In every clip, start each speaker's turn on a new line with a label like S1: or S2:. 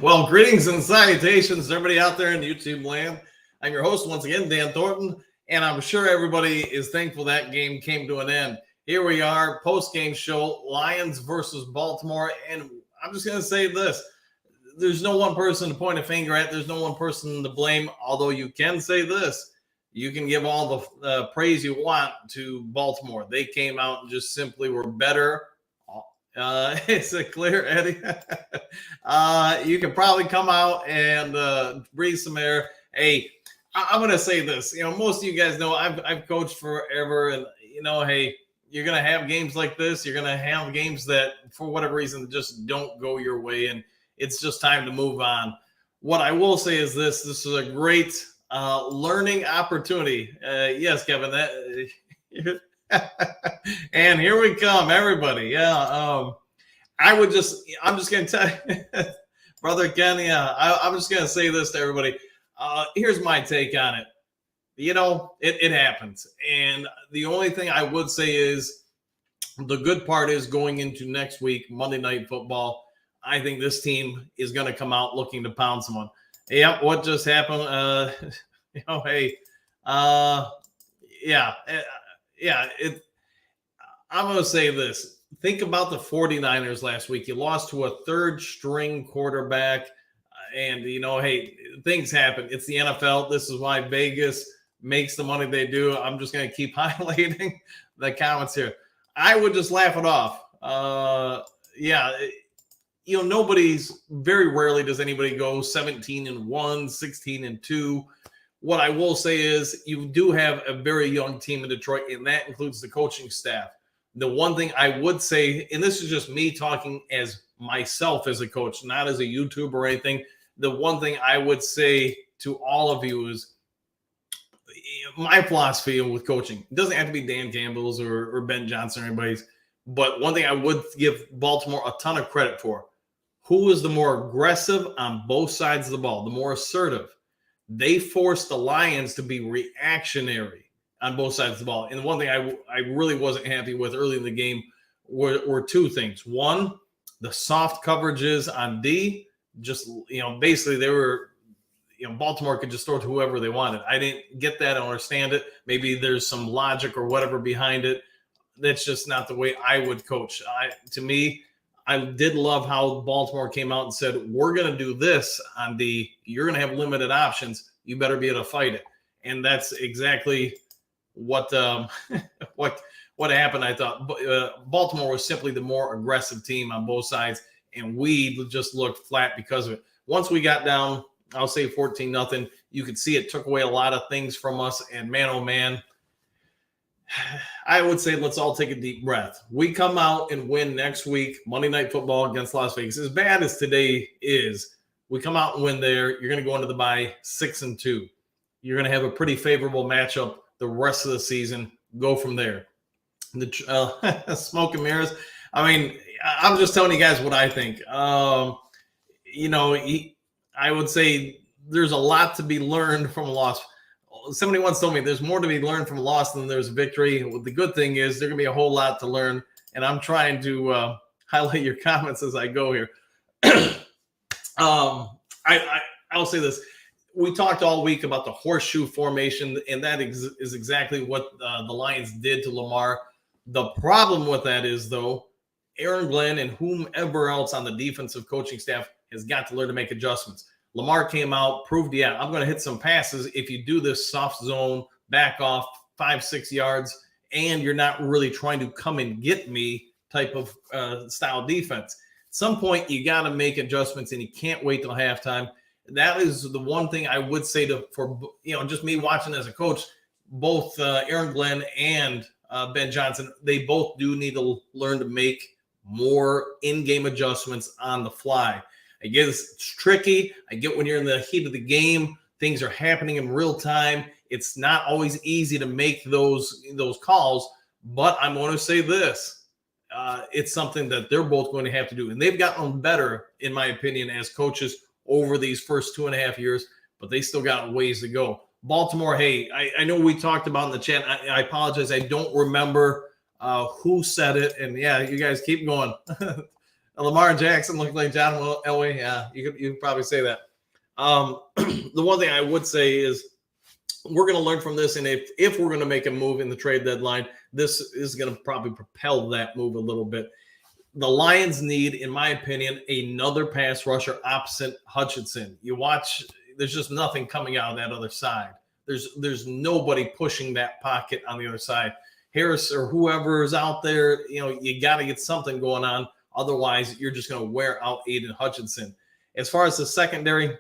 S1: Well, greetings and salutations to everybody out there in YouTube land. I'm your host once again, Dan Thornton, and I'm sure everybody is thankful that game came to an end. Here we are, post-game show, Lions versus Baltimore, and I'm just going to say this. There's no one person to point a finger at. There's no one person to blame, although you can say this. You can give all the praise you want to Baltimore. They came out and just simply were better. Is it clear, Eddie? You can probably come out and breathe some air. Hey, I'm going to say this. Most of you guys know I've coached forever, and hey, you're going to have games like this. You're going to have games that, for whatever reason, just don't go your way, and it's just time to move on. What I will say is this is a great learning opportunity. Yes, Kevin, that and here we come, everybody. Yeah. I'm just going to tell you, Brother Ken, I'm just going to say this to everybody. Here's my take on it. It happens. And the only thing I would say is the good part is going into next week, Monday Night Football, I think this team is going to come out looking to pound someone. Yeah, what just happened? I'm going to say this. Think about the 49ers last week. You lost to a third-string quarterback, and, hey, things happen. It's the NFL. This is why Vegas makes the money they do. I'm just going to keep highlighting the comments here. I would just laugh it off. Nobody's – very rarely does anybody go 17-1, 16-2. What I will say is you do have a very young team in Detroit, and that includes the coaching staff. The one thing I would say, and this is just me talking as myself as a coach, not as a YouTuber or anything, the one thing I would say to all of you is my philosophy with coaching. It doesn't have to be Dan Campbell's or Ben Johnson or anybody's, but one thing I would give Baltimore a ton of credit for, who is the more aggressive on both sides of the ball, the more assertive. They forced the Lions to be reactionary on both sides of the ball. And the one thing I really wasn't happy with early in the game were two things. One, the soft coverages on D, just, basically they were, Baltimore could just throw it to whoever they wanted. I didn't get that. I don't understand it. Maybe there's some logic or whatever behind it. That's just not the way I would coach. To me, I did love how Baltimore came out and said, we're going to do this on D. You're going to have limited options. You better be able to fight it. And that's exactly what happened. I thought Baltimore was simply the more aggressive team on both sides, and we just looked flat because of it. Once we got down, I'll say 14-0, you could see it took away a lot of things from us, and man, oh man, I would say let's all take a deep breath. We come out and win next week, Monday Night Football against Las Vegas. As bad as today is, we come out and win there. You're going to go into the bye 6-2. You're going to have a pretty favorable matchup the rest of the season. Go from there. The smoke and mirrors. I mean, I'm just telling you guys what I think. I would say there's a lot to be learned from a loss. Somebody once told me there's more to be learned from a loss than there's a victory. Well, the good thing is there's going to be a whole lot to learn, and I'm trying to highlight your comments as I go here. I'll say this. We talked all week about the horseshoe formation, and that is exactly what the Lions did to Lamar. The problem with that is, though, Aaron Glenn and whomever else on the defensive coaching staff has got to learn to make adjustments. Lamar came out, proved, I'm going to hit some passes if you do this soft zone, back off 5-6 yards, and you're not really trying to come and get me type of style defense. At some point, you got to make adjustments, and you can't wait till halftime. That is the one thing I would say for just me watching as a coach, both Aaron Glenn and Ben Johnson, they both do need to learn to make more in-game adjustments on the fly. I get it's tricky. I get when you're in the heat of the game, things are happening in real time. It's not always easy to make those calls, but I'm going to say this. It's something that they're both going to have to do. And they've gotten better, in my opinion, as coaches over these first 2.5 years, but they still got ways to go. Baltimore, hey, I know we talked about in the chat. I apologize. I don't remember who said it. And, yeah, you guys keep going. Lamar Jackson looked like John Elway. Yeah, you could probably say that. The one thing I would say is we're going to learn from this, and if we're going to make a move in the trade deadline, this is going to probably propel that move a little bit. The Lions need, in my opinion, another pass rusher opposite Hutchinson. You watch, there's just nothing coming out of that other side. There's nobody pushing that pocket on the other side. Harris or whoever is out there, you got to get something going on. Otherwise, you're just going to wear out Aiden Hutchinson. As far as the secondary,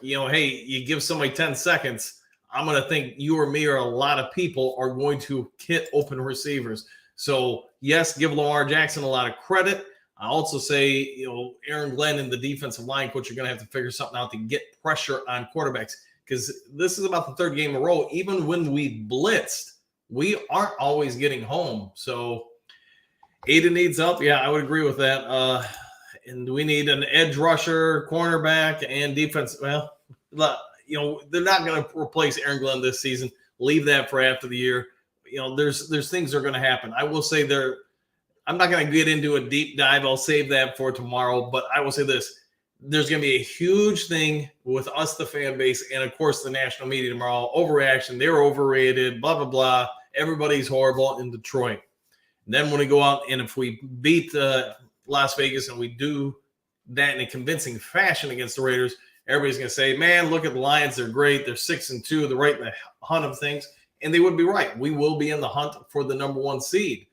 S1: hey, you give somebody 10 seconds, I'm going to think you or me or a lot of people are going to hit open receivers. So, yes, give Lamar Jackson a lot of credit. I also say, Aaron Glenn and the defensive line coach are going to have to figure something out to get pressure on quarterbacks, because this is about the third game in a row. Even when we blitzed, we aren't always getting home. So, Aiden needs help. Yeah, I would agree with that. And we need an edge rusher, cornerback, and defense. Well, they're not going to replace Aaron Glenn this season. Leave that for after the year. There's things that are going to happen. I will say I'm not going to get into a deep dive. I'll save that for tomorrow. But I will say this. There's going to be a huge thing with us, the fan base, and, of course, the national media tomorrow. Overreaction. They're overrated, blah, blah, blah. Everybody's horrible in Detroit. And then when we go out and if we beat Las Vegas and we do that in a convincing fashion against the Raiders, everybody's going to say, man, look at the Lions. They're great. They're 6-2. They're right in the hunt of things. And they would be right. We will be in the hunt for the number one seed.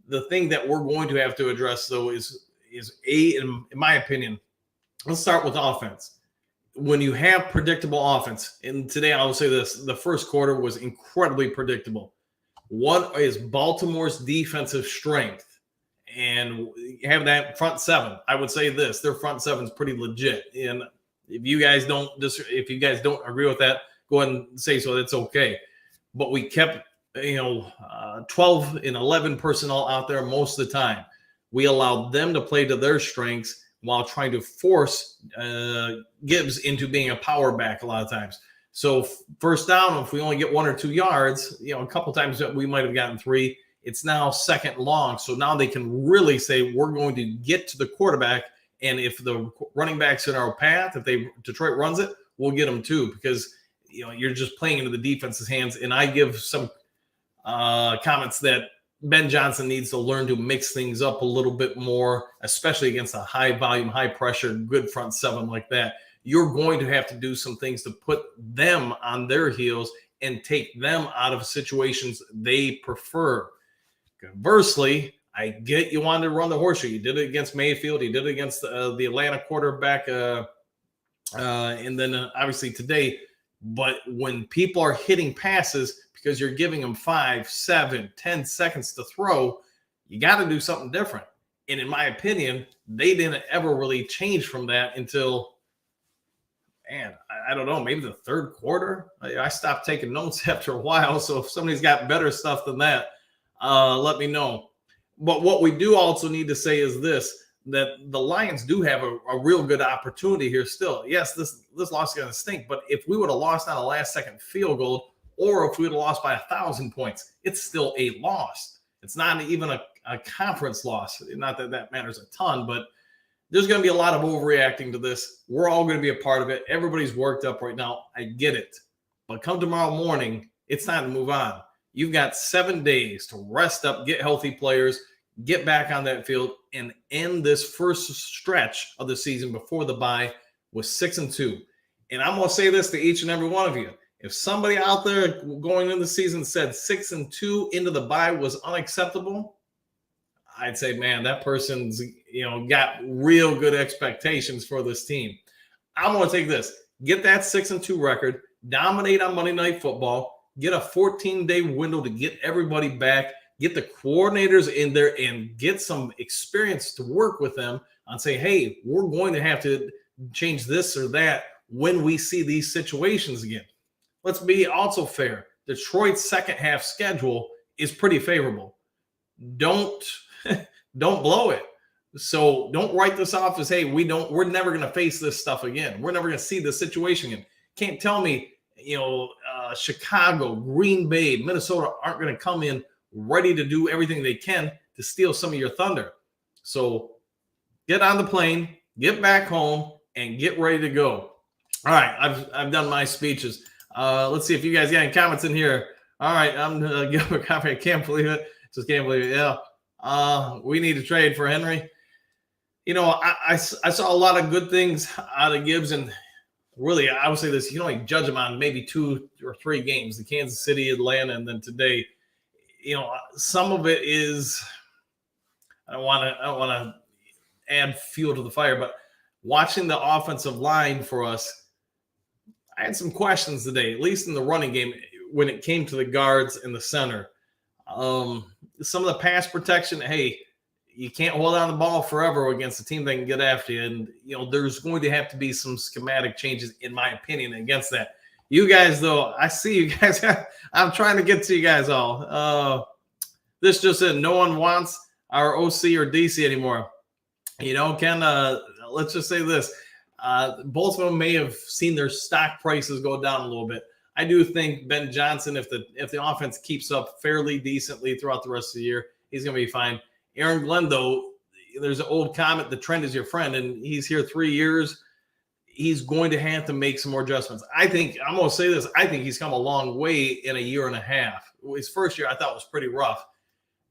S1: The thing that we're going to have to address, though, is in my opinion, let's start with offense. When you have predictable offense, and today I will say this, the first quarter was incredibly predictable. What is Baltimore's defensive strength? And you have that front seven. I would say this, their front seven is pretty legit. And if you guys don't agree with that, go ahead and say so. That's okay. But we kept, 12 and 11 personnel out there most of the time. We allowed them to play to their strengths while trying to force Gibbs into being a power back a lot of times. So first down, if we only get 1 or 2 yards, a couple times we might have gotten 3. It's now second long. So now they can really say we're going to get to the quarterback. And if the running back's in our path, if Detroit runs it, we'll get them too, because you're just playing into the defense's hands. And I give some comments that Ben Johnson needs to learn to mix things up a little bit more, especially against a high volume, high pressure, good front seven like that. You're going to have to do some things to put them on their heels and take them out of situations they prefer. Conversely, I get you wanted to run the horseshoe. You did it against Mayfield. You did it against the Atlanta quarterback, and then obviously today. But when people are hitting passes because you're giving them 5, 7, 10 seconds to throw, you got to do something different. And in my opinion, they didn't ever really change from that until, I don't know, maybe the third quarter. I stopped taking notes after a while. So if somebody's got better stuff than that, let me know. But what we do also need to say is this, that the Lions do have a real good opportunity here still. Yes, this loss is going to stink, but if we would have lost on a last-second field goal, or if we would have lost by 1,000 points, it's still a loss. It's not even a conference loss. Not that that matters a ton, but there's going to be a lot of overreacting to this. We're all going to be a part of it. Everybody's worked up right now. I get it. But come tomorrow morning, it's time to move on. You've got 7 days to rest up, get healthy players, get back on that field, and end this first stretch of the season before the bye with 6-2. And I'm going to say this to each and every one of you. If somebody out there going into the season said 6-2 into the bye was unacceptable, I'd say, man, that person's got real good expectations for this team. I'm going to take this. Get that 6-2 record, dominate on Monday Night Football, get a 14-day window to get everybody back, get the coordinators in there and get some experience to work with them on say, hey, we're going to have to change this or that when we see these situations again. Let's be also fair. Detroit's second half schedule is pretty favorable. Don't blow it. So don't write this off as, hey, we're never going to face this stuff again. We're never going to see this situation again. Can't tell me, Chicago, Green Bay, Minnesota aren't going to come in ready to do everything they can to steal some of your thunder. So get on the plane, get back home, and get ready to go. All right, I've done my speeches. Let's see if you guys got any comments in here. All right, I'm Gilbert Coffee. I can't believe it. Just can't believe it. Yeah. We need to trade for Henry. You know, I saw a lot of good things out of Gibbs, and really, I would say this: you can only judge him on maybe 2 or 3 games: the Kansas City, Atlanta, and then today. You know, some of it is I don't want to add fuel to the fire, but watching the offensive line for us, I had some questions today, at least in the running game, when it came to the guards in the center. Some of the pass protection, hey, you can't hold on the ball forever against a team that can get after you. And, you know, there's going to have to be some schematic changes, in my opinion, against that. You guys, though, I see you guys. I'm trying to get to you guys all. This just said no one wants our OC or DC anymore. You know, Ken, let's just say this. Both of them may have seen their stock prices go down a little bit. I do think Ben Johnson, if the offense keeps up fairly decently throughout the rest of the year, he's going to be fine. Aaron Glenn, though, there's an old comment, the trend is your friend, and he's here 3 years. He's going to have to make some more adjustments. I'm going to say this. I think he's come a long way in a year and a half. His first year I thought was pretty rough,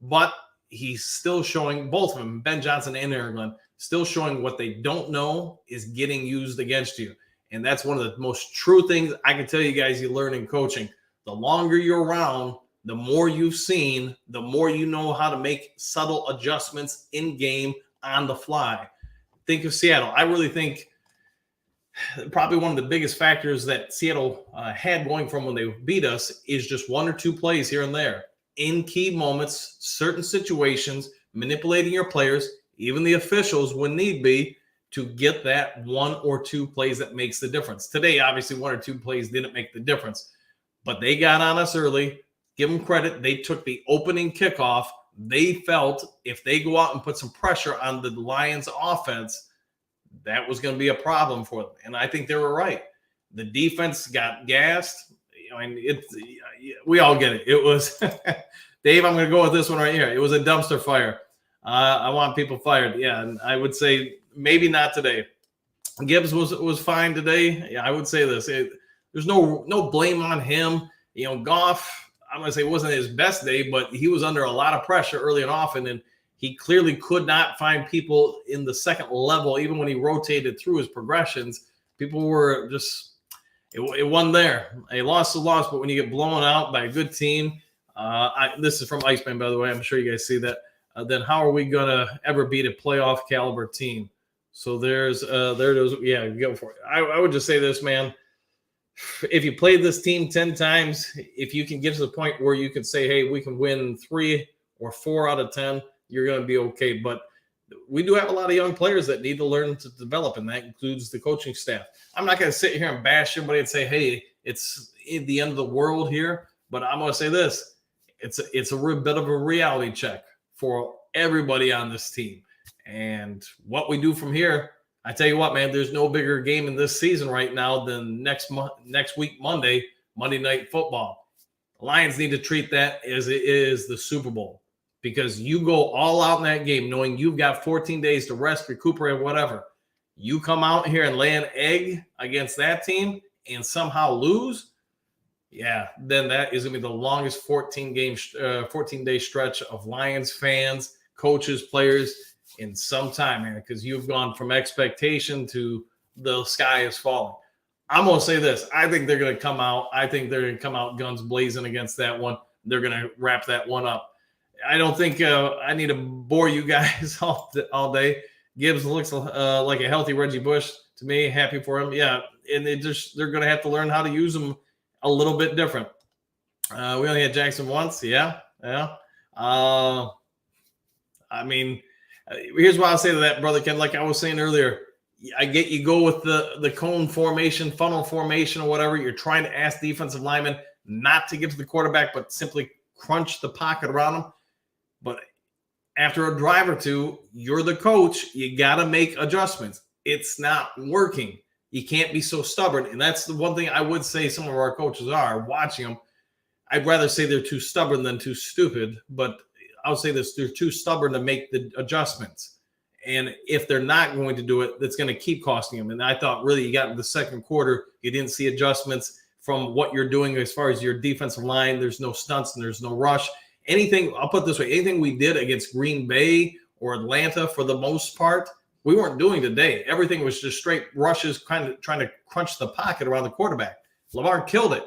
S1: but he's still showing, both of them, Ben Johnson and Aaron Glenn, still showing what they don't know is getting used against you. And that's one of the most true things I can tell you guys you learn in coaching. The longer you're around, the more you've seen, the more you know how to make subtle adjustments in game on the fly. Think of Seattle. I really think probably one of the biggest factors that Seattle had going from when they beat us is just 1 or 2 plays here and there. In key moments, certain situations, manipulating your players, even the officials when need be, to get that 1 or 2 plays that makes the difference. Today, obviously, 1 or 2 plays didn't make the difference, but they got on us early. Give them credit. They took the opening kickoff. They felt if they go out and put some pressure on the Lions offense, that was going to be a problem for them. And I think they were right. The defense got gassed. I mean, we all get it. It was, Dave, I'm going to go with this one right here. It was a dumpster fire. I want people fired. Yeah, and I would say maybe not today. Gibbs was fine today. Yeah, I would say this. There's no blame on him. You know, Goff, I'm going to say it wasn't his best day, but he was under a lot of pressure early and often, and he clearly could not find people in the second level, even when he rotated through his progressions. People were just it wasn't there. A loss is a loss, but when you get blown out by a good team, this is from Iceman, by the way. I'm sure you guys see that. Then how are we going to ever beat a playoff caliber team? So there it is. Yeah, go for it. I would just say this, man. If you played this team 10 times, if you can get to the point where you can say, hey, we can win 3 or 4 out of 10, you're going to be okay. But we do have a lot of young players that need to learn to develop, and that includes the coaching staff. I'm not going to sit here and bash everybody and say, hey, it's the end of the world here. But I'm going to say this. It's a bit of a reality check for everybody on this team. And what we do from here, I tell you what, man, there's no bigger game in this season right now than next week, Monday Night Football. The Lions need to treat that as it is the Super Bowl, because you go all out in that game knowing you've got 14 days to rest, recuperate, whatever. You come out here and lay an egg against that team and somehow lose, yeah, then that is going to be the longest 14-day stretch of Lions fans, coaches, players in some time, man, because you've gone from expectation to the sky is falling. I'm going to say this. I think they're going to come out. I think they're going to come out guns blazing against that one. They're going to wrap that one up. I don't think I need to bore you guys all day. Gibbs looks like a healthy Reggie Bush to me. Happy for him. Yeah, and they're going to have to learn how to use him a little bit different. We only had Jackson once. Yeah. I mean, here's what I'll say to that, brother Ken. Like I was saying earlier, I get you go with the cone formation, funnel formation, or whatever. You're trying to ask defensive linemen not to get to the quarterback, but simply crunch the pocket around them. But after a drive or two, you're the coach. You got to make adjustments. It's not working. You can't be so stubborn. And that's the one thing I would say some of our coaches are watching them. I'd rather say they're too stubborn than too stupid, but I would say this: they're too stubborn to make the adjustments. And if they're not going to do it, that's going to keep costing them. And I thought really you got in the second quarter, you didn't see adjustments from what you're doing as far as your defensive line. There's no stunts and there's no rush. Anything, I'll put it this way, anything we did against Green Bay or Atlanta for the most part, we weren't doing today. Everything was just straight rushes, kind of trying to crunch the pocket around the quarterback. Lamar killed it.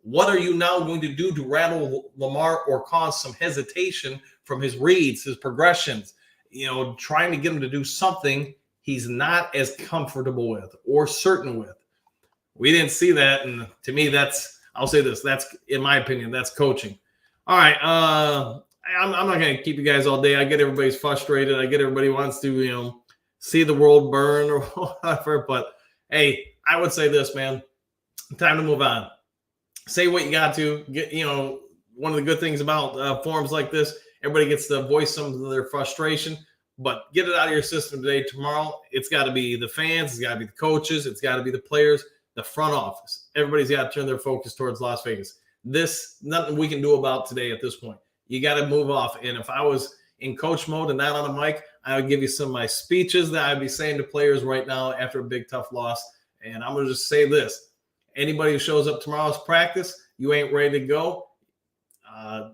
S1: What are you now going to do to rattle Lamar or cause some hesitation from his reads, his progressions, trying to get him to do something he's not as comfortable with or certain with? We didn't see that. And to me, I'll say this, that's, in my opinion, that's coaching. All right. I'm not going to keep you guys all day. I get everybody's frustrated. I get everybody wants to, see the world burn or whatever. But, hey, I would say this, man. Time to move on. Say what you got to. Get, one of the good things about forums like this, everybody gets to voice some of their frustration. But get it out of your system today. Tomorrow, it's got to be the fans. It's got to be the coaches. It's got to be the players, the front office. Everybody's got to turn their focus towards Las Vegas. Nothing we can do about today at this point. You got to move off. And if I was in coach mode and not on a mic, I would give you some of my speeches that I'd be saying to players right now after a big, tough loss. And I'm going to just say this. Anybody who shows up tomorrow's practice, you ain't ready to go. I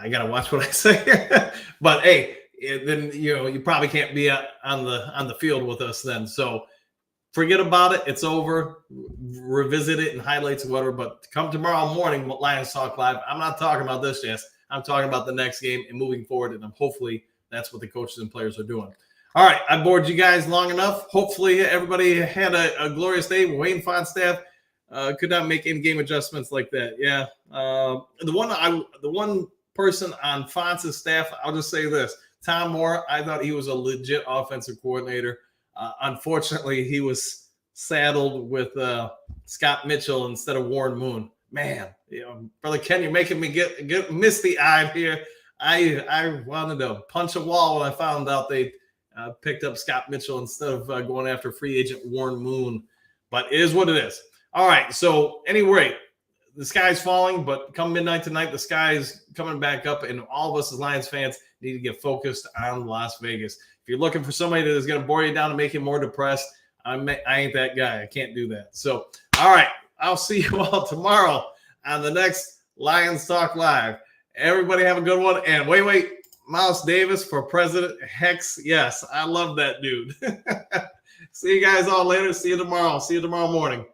S1: got to watch what I say. But, hey, then, you probably can't be on the field with us then. So forget about it. It's over. Revisit it and highlights or whatever. But come tomorrow morning, Lions Talk Live, I'm not talking about this, Jess. I'm talking about the next game and moving forward, and hopefully that's what the coaches and players are doing. All right, I bored you guys long enough. Hopefully everybody had a glorious day. Wayne Font staff could not make in-game adjustments like that. Yeah, the one person on Font's staff, I'll just say this: Tom Moore. I thought he was a legit offensive coordinator. Unfortunately, he was saddled with Scott Mitchell instead of Warren Moon. Man, Brother Ken, you're making me get misty-eyed here. I wanted to punch a wall when I found out they picked up Scott Mitchell instead of going after free agent Warren Moon. But it is what it is. All right, so anyway, the sky's falling, but come midnight tonight, the sky is coming back up, and all of us as Lions fans need to get focused on Las Vegas. If you're looking for somebody that is going to bore you down and make you more depressed, I ain't that guy. I can't do that. So, all right. I'll see you all tomorrow on the next Lions Talk Live. Everybody have a good one. And wait, Miles Davis for President Hex. Yes, I love that dude. See you guys all later. See you tomorrow. See you tomorrow morning.